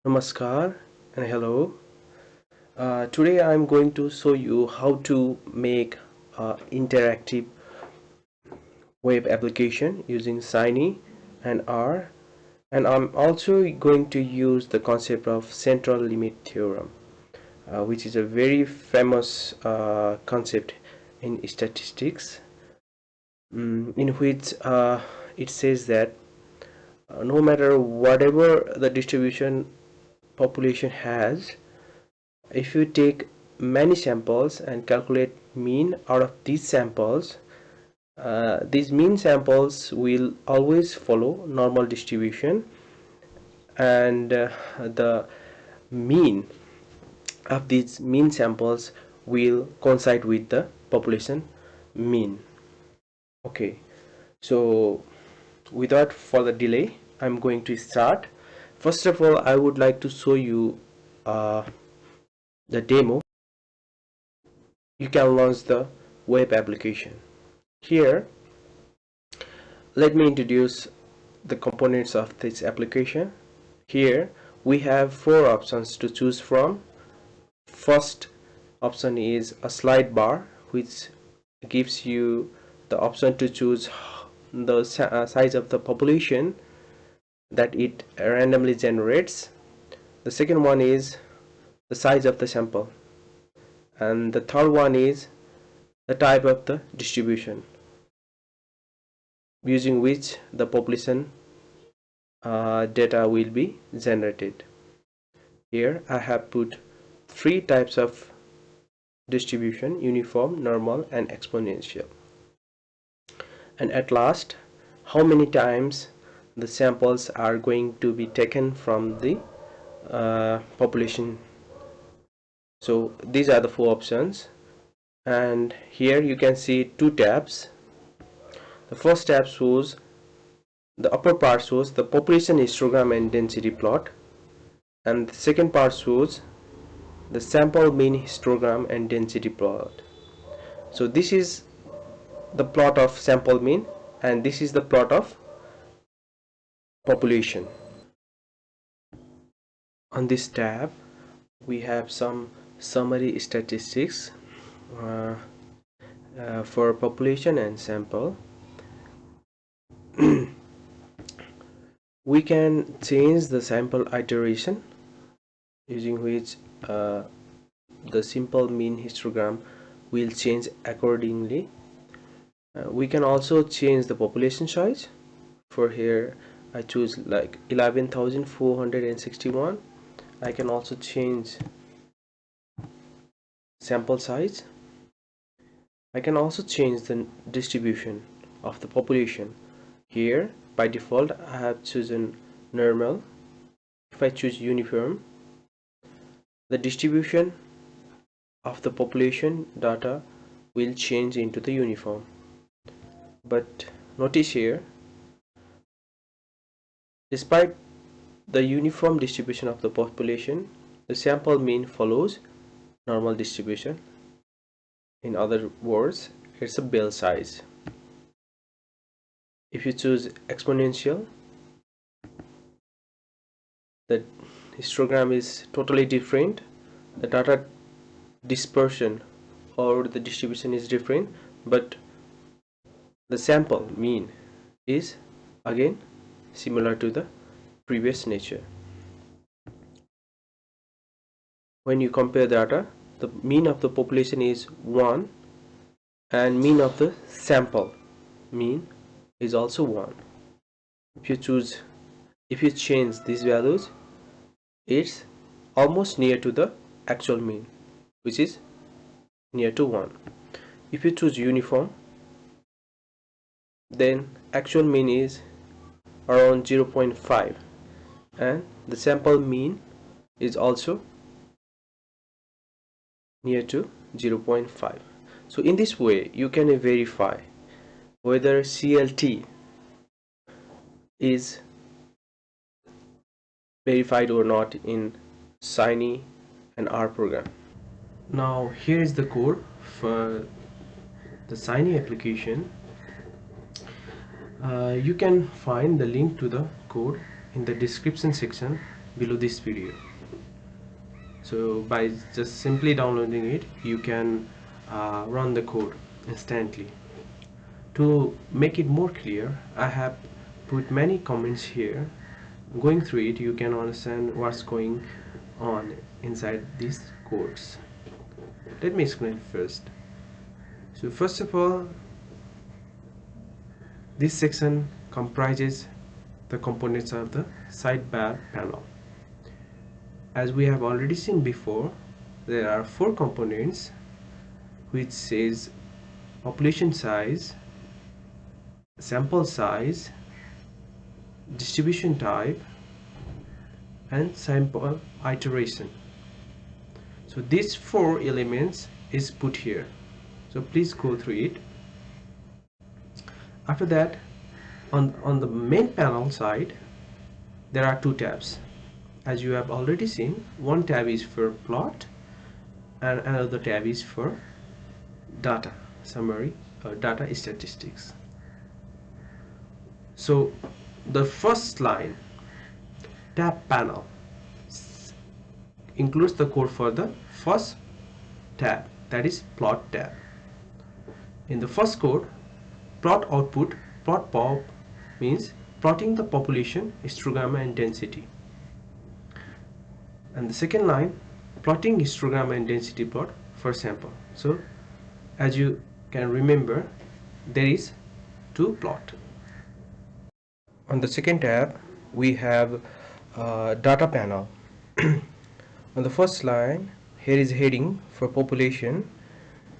Namaskar and hello. Today I'm going to show you how to make interactive web application using Shiny and R, and I'm also going to use the concept of central limit theorem, which is a very famous concept in statistics, in which it says that no matter whatever the distribution population has, if you take many samples and calculate mean out of these samples, these mean samples will always follow normal distribution, and the mean of these mean samples will coincide with the population mean. Okay, so without further delay, I'm going to start. First of all, I would like to show you uh, the demo. You can launch the web application. Here, let me introduce the components of this application. Here we have four options to choose from. First option is a slide bar, which gives you the option to choose the size of the population that it randomly generates. The second one is the size of the sample, and the third one is the type of the distribution using which the population data will be generated. Here I have put three types of distribution: uniform, normal, and exponential. And at last, how many times the samples are going to be taken from the population. So these are the four options, and here you can see two tabs. The first tab shows, the upper part shows the population histogram and density plot, and the second part shows the sample mean histogram and density plot. So this is the plot of sample mean, and this is the plot of population. On this tab we have some summary statistics uh, for population and sample. We can change the sample iteration, using which the simple mean histogram will change accordingly. We can also change the population size. For here I choose like 11,461. I can also change sample size. I can also change the distribution of the population. Here by default I have chosen normal. If I choose uniform, the distribution of the population data will change into the uniform. But notice here, despite the uniform distribution of the population, the sample mean follows normal distribution. In other words, it's a bell size. If you choose exponential, the histogram is totally different. The data dispersion or the distribution is different, but the sample mean is again similar to the previous nature. When you compare data, the mean of the population is 1 and mean of the sample mean is also 1. If you change these values, it's almost near to the actual mean, which is near to 1. If you choose uniform, then actual mean is around 0.5 and the sample mean is also near to 0.5. So in this way you can verify whether CLT is verified or not in Shiny and R program. Now here is the code for the Shiny application. You can find the link to the code in the description section below this video. So by just simply downloading it, you can run the code instantly. To make it more clear, I have put many comments here. Going through it, you can understand what's going on inside these codes. Let me explain first. So first of all, this section comprises the components of the sidebar panel. As we have already seen before, there are 4 components, which says population size, sample size, distribution type, and sample iteration. So these 4 elements is put here. So please go through it. After that, on the main panel side, there are 2 tabs. As you have already seen, one tab is for plot and another tab is for data summary or data statistics. So the first line, tab panel, includes the code for the first tab, that is plot tab. In the first code, plot output, plot pop means plotting the population, histogram and density. And the second line, plotting histogram and density plot for sample. So as you can remember, there is 2 plot. On the second tab, we have data panel. On the first line, here is heading for population,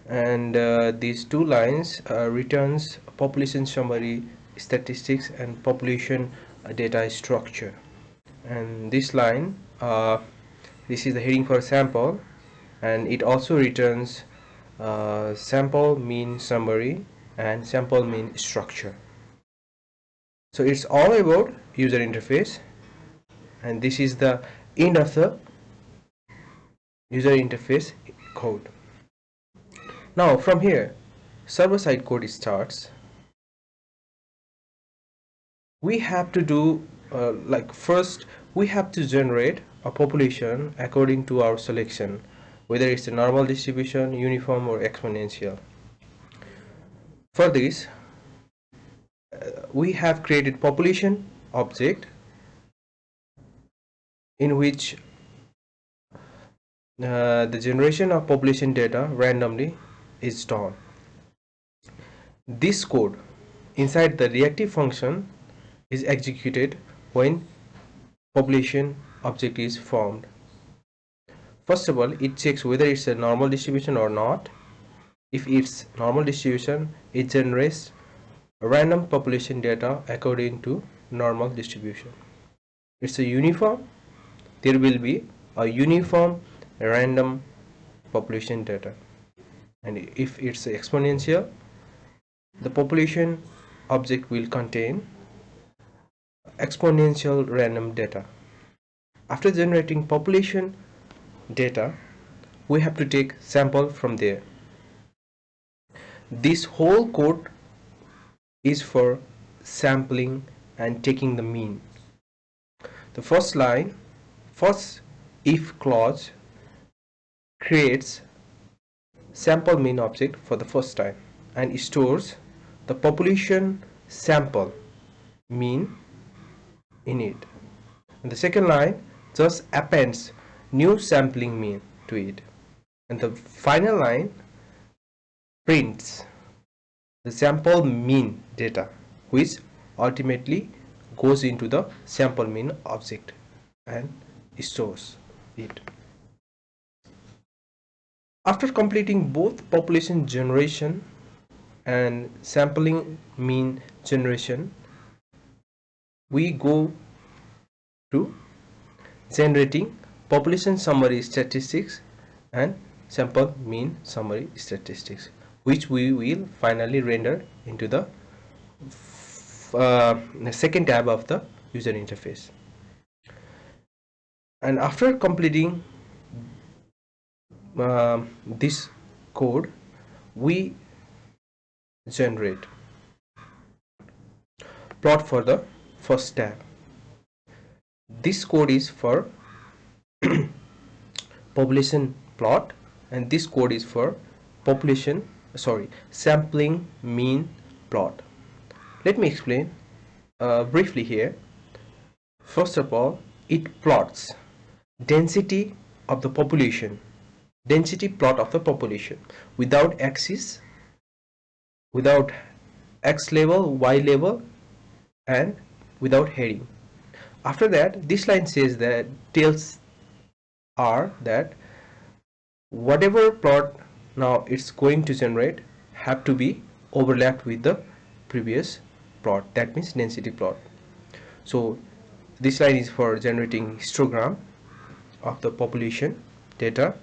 and these 2 lines returns population summary, statistics, and population data structure. And this line, this is the heading for sample, and it also returns sample mean summary and sample mean structure. So it's all about user interface, and this is the end of the user interface code. Now from here, server-side code starts. We have to do first we have to generate a population according to our selection, whether it's a normal distribution, uniform, or exponential. For this, we have created population object in which the generation of population data randomly is done. This code inside the reactive function is executed when population object is formed. First of all, it checks whether it's a normal distribution or not. If it's normal distribution, it generates random population data according to normal distribution. It's a uniform, there will be a uniform random population data. And if it's exponential, the population object will contain exponential random data. After generating population data, we have to take sample from there. This whole code is for sampling and taking the mean. The first line, first if clause, creates sample mean object for the first time and stores the population sample mean in it. And the second line just appends new sampling mean to it. And the final line prints the sample mean data, which ultimately goes into the sample mean object and stores it. After completing both population generation and sampling mean generation, we go to generating population summary statistics and sample mean summary statistics, which we will finally render into the second tab of the user interface. And after completing this code, we generate plot for the first tab. this code is for population plot, and this code is for sampling mean plot. Let me explain briefly here. First of all, it plots density of the population, density plot of the population without axis, without x level, y level, and without heading. After that, this line says that tells R that whatever plot now it's going to generate have to be overlapped with the previous plot, that means density plot. So this line is for generating histogram of the population data,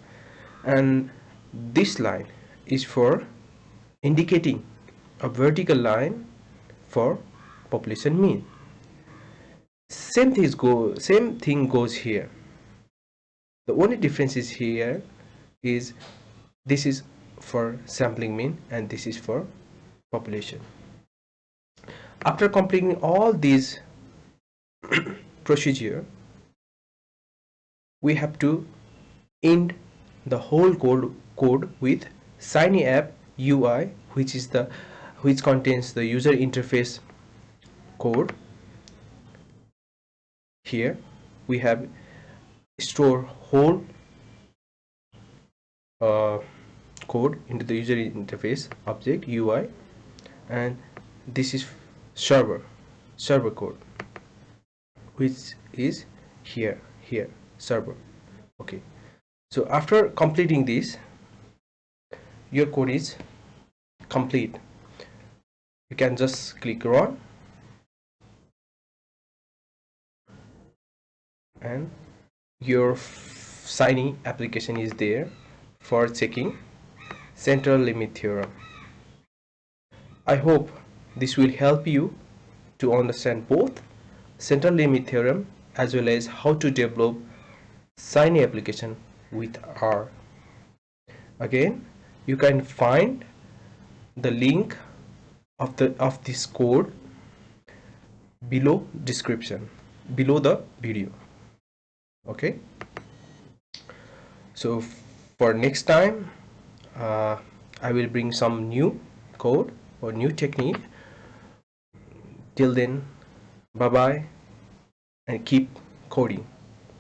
and this line is for indicating a vertical line for population mean. Same thing goes here. The only difference is here is this is for sampling mean and this is for population. After completing all these procedure, we have to end the whole code with Shiny app UI, which contains the user interface code. Here we have store whole code into the user interface object UI, and this is server code, which is here server. Okay, so after completing this, your code is complete. You can just click run, and your Shiny application is there for checking central limit theorem. I hope this will help you to understand both central limit theorem as well as how to develop Shiny application with R. Again, you can find the link of this code below the video. Okay, so for next time I will bring some new code or new technique. Till then, bye bye and keep coding.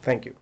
Thank you.